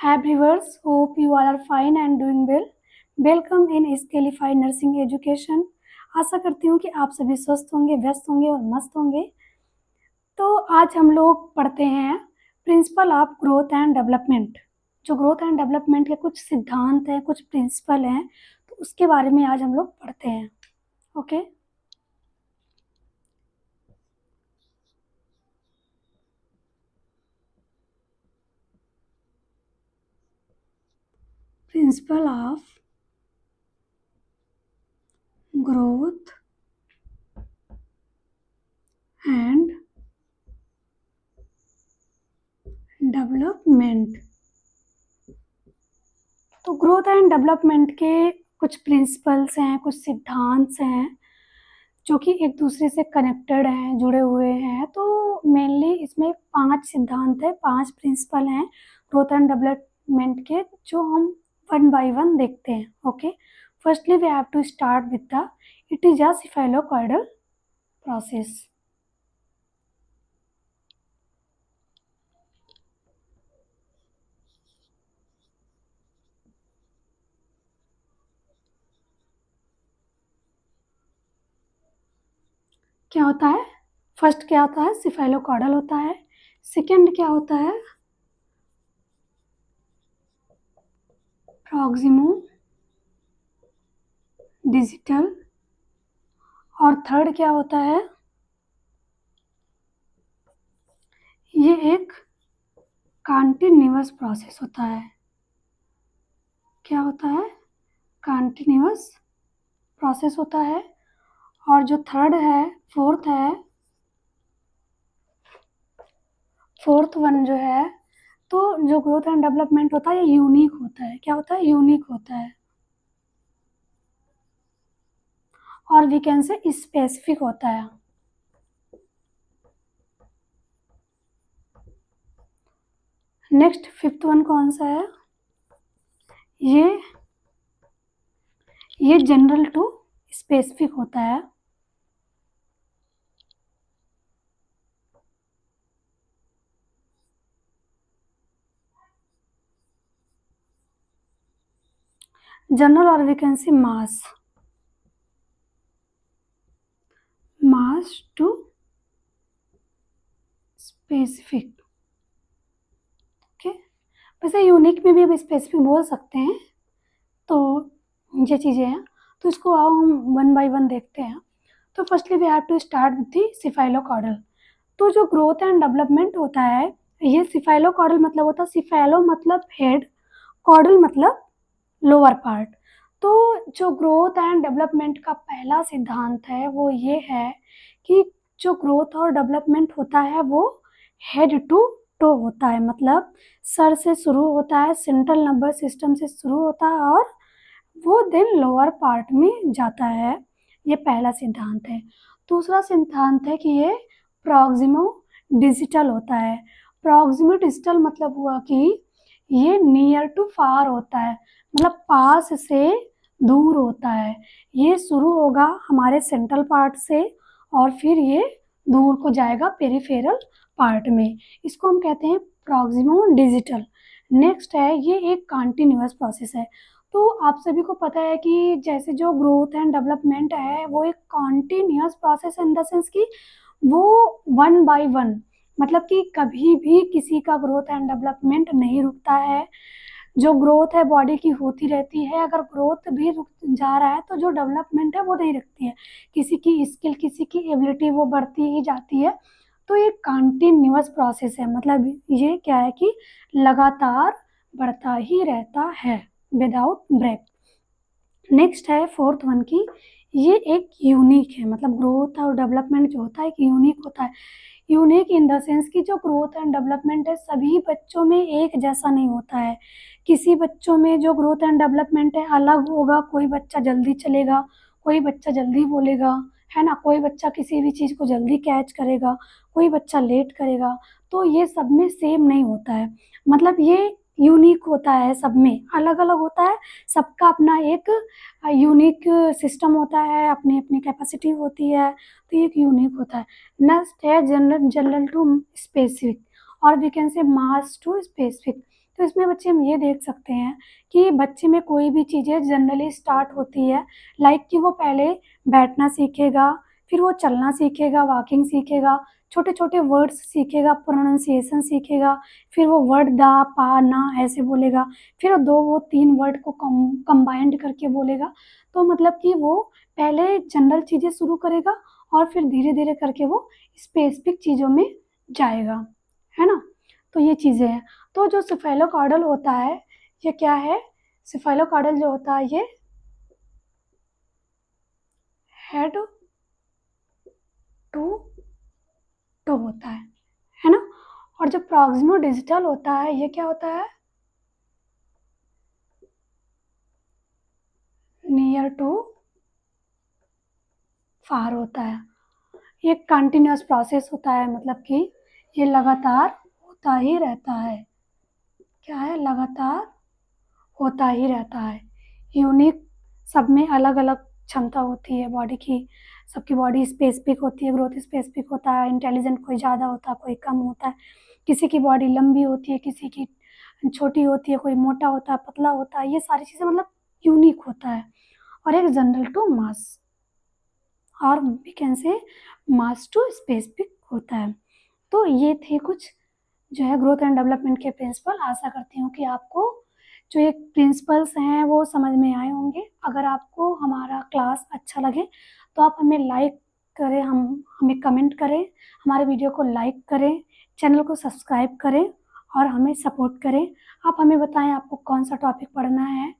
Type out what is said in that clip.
Hi viewers, hope you all are fine and doing well. Welcome in Scalify Nursing Education. आशा करती हूँ कि आप सभी स्वस्थ होंगे, व्यस्त होंगे और मस्त होंगे। तो आज हम लोग पढ़ते हैं principle of growth and development. जो ग्रोथ एंड डेवलपमेंट के कुछ सिद्धांत हैं, कुछ प्रिंसिपल हैं, तो उसके बारे में आज हम लोग पढ़ते हैं। Okay, principle of growth and development. तो ग्रोथ एंड डेवलपमेंट के कुछ प्रिंसिपल्स हैं, कुछ सिद्धांत हैं जो कि एक दूसरे से कनेक्टेड हैं, जुड़े हुए हैं। तो मेनली इसमें 5 सिद्धांत है, 5 प्रिंसिपल हैं ग्रोथ एंड डेवलपमेंट के, जो हम वन बाय वन देखते हैं। Okay, firstly we have to start with the it is a cephalocaudal process. क्या होता है? फर्स्ट क्या होता है? सिफेलोकॉइडल होता है। सेकंड क्या होता है? Proximo digital. और थर्ड क्या होता है? ये एक कंटिन्यूअस प्रोसेस होता है। क्या होता है? कंटिन्यूअस प्रोसेस होता है। और जो थर्ड है, फोर्थ वन जो है, तो जो ग्रोथ एंड डेवलपमेंट होता है ये यूनिक होता है। क्या होता है? यूनिक होता है। और वी कैन से स्पेसिफिक होता है। नेक्स्ट फिफ्थ वन कौन सा है? ये जनरल टू स्पेसिफिक होता है। जनरल और we can see mass to specific. Okay, वैसे यूनिक में भी अब स्पेसिफिक बोल सकते हैं। तो ये चीज़ें हैं, तो इसको आओ हम वन बाय वन देखते हैं। तो firstly we have to start with the cephalocaudal. तो जो ग्रोथ एंड डेवलपमेंट होता है, ये सिफाइलोकॉर्डल मतलब होता है, सिफाइलो मतलब हेड, कॉर्डल मतलब लोअर पार्ट। तो जो ग्रोथ एंड डेवलपमेंट का पहला सिद्धांत है वो ये है कि जो ग्रोथ और डेवलपमेंट होता है वो हेड टू टो होता है। मतलब सर से शुरू होता है, सेंट्रल नर्वस सिस्टम से शुरू होता है और वो देन लोअर पार्ट में जाता है। ये पहला सिद्धांत है। दूसरा सिद्धांत है कि ये प्रॉक्सिमो डिजिटल होता है। प्रॉक्सिमो डिजिटल मतलब हुआ कि ये नियर टू फार होता है, मतलब पास से दूर होता है। ये शुरू होगा हमारे सेंट्रल पार्ट से और फिर ये दूर को जाएगा पेरिफेरल पार्ट में। इसको हम कहते हैं प्रॉक्सिमो डिजिटल। नेक्स्ट है, ये एक कंटिन्यूअस प्रोसेस है। तो आप सभी को पता है कि जैसे जो ग्रोथ एंड डेवलपमेंट है वो एक continuous process in the sense कि वो वन बाय वन, मतलब कि कभी भी किसी का ग्रोथ एंड डेवलपमेंट नहीं रुकता है। जो ग्रोथ है बॉडी की होती रहती है। अगर ग्रोथ भी रुक जा रहा है तो जो डेवलपमेंट है वो नहीं रुकती है। किसी की स्किल, किसी की एबिलिटी वो बढ़ती ही जाती है। तो ये कंटिन्यूअस प्रोसेस है, मतलब ये क्या है कि लगातार बढ़ता ही रहता है विदाउट ब्रेक। नेक्स्ट है फोर्थ वन की, ये एक यूनिक है। मतलब ग्रोथ और डेवलपमेंट जो होता है एक यूनिक होता है। यूनिक इन द सेंस कि जो ग्रोथ एंड डेवलपमेंट है सभी बच्चों में एक जैसा नहीं होता है। किसी बच्चों में जो ग्रोथ एंड डेवलपमेंट है अलग होगा। कोई बच्चा जल्दी चलेगा, कोई बच्चा जल्दी बोलेगा, है ना। कोई बच्चा किसी भी चीज़ को जल्दी कैच करेगा, कोई बच्चा लेट करेगा। तो ये सब में सेम नहीं होता है। मतलब ये यूनिक होता है, सब में अलग अलग होता है। सबका अपना एक यूनिक सिस्टम होता है, अपनी अपनी कैपेसिटी होती है। तो ये एक यूनिक होता है। नेक्स्ट है जनरल टू स्पेसिफिक और we can say mass to specific. तो इसमें बच्चे हम ये देख सकते हैं कि बच्चे में कोई भी चीज़ें जनरली स्टार्ट होती है, लाइक कि वो पहले बैठना सीखेगा, फिर वो चलना सीखेगा, वॉकिंग सीखेगा, छोटे छोटे वर्ड्स सीखेगा, प्रोनाउंसिएशन सीखेगा, फिर वो वर्ड दा पा ना ऐसे बोलेगा, फिर वो तीन वर्ड को कंबाइंड करके बोलेगा। तो मतलब कि वो पहले जनरल चीज़ें शुरू करेगा और फिर धीरे धीरे करके वो स्पेसिफिक चीज़ों में जाएगा, है ना। तो ये चीज़ें हैं। तो जो सिफेलोकॉर्डल होता है ये क्या है, सिफेलोकॉर्डल जो होता है ये हेड टू टो होता है ना। और जो प्रॉक्सिमो डिजिटल होता है ये क्या होता है, नियर टू फार होता है। ये कंटिन्यूअस प्रोसेस होता है, मतलब कि ये लगातार होता ही रहता है। क्या है, लगातार होता ही रहता है। यूनिक, सब में अलग अलग क्षमता होती है बॉडी की, सबकी बॉडी स्पेसिफिक होती है, ग्रोथ स्पेसिफिक होता है, इंटेलिजेंट कोई ज़्यादा होता है कोई कम होता है, किसी की बॉडी लंबी होती है किसी की छोटी होती है, कोई मोटा होता है पतला होता है, ये सारी चीज़ें मतलब यूनिक होता है। और एक जनरल टू मास, और we can say mass to specific होता है। तो ये थे कुछ जो है ग्रोथ एंड डेवलपमेंट के प्रिंसिपल। आशा करती हूँ कि आपको जो ये प्रिंसिपल्स हैं वो समझ में आए होंगे। अगर आपको हमारा क्लास अच्छा लगे तो आप हमें लाइक करें, हमें कमेंट करें, हमारे वीडियो को लाइक करें, चैनल को सब्सक्राइब करें और हमें सपोर्ट करें। आप हमें बताएं आपको कौन सा टॉपिक पढ़ना है,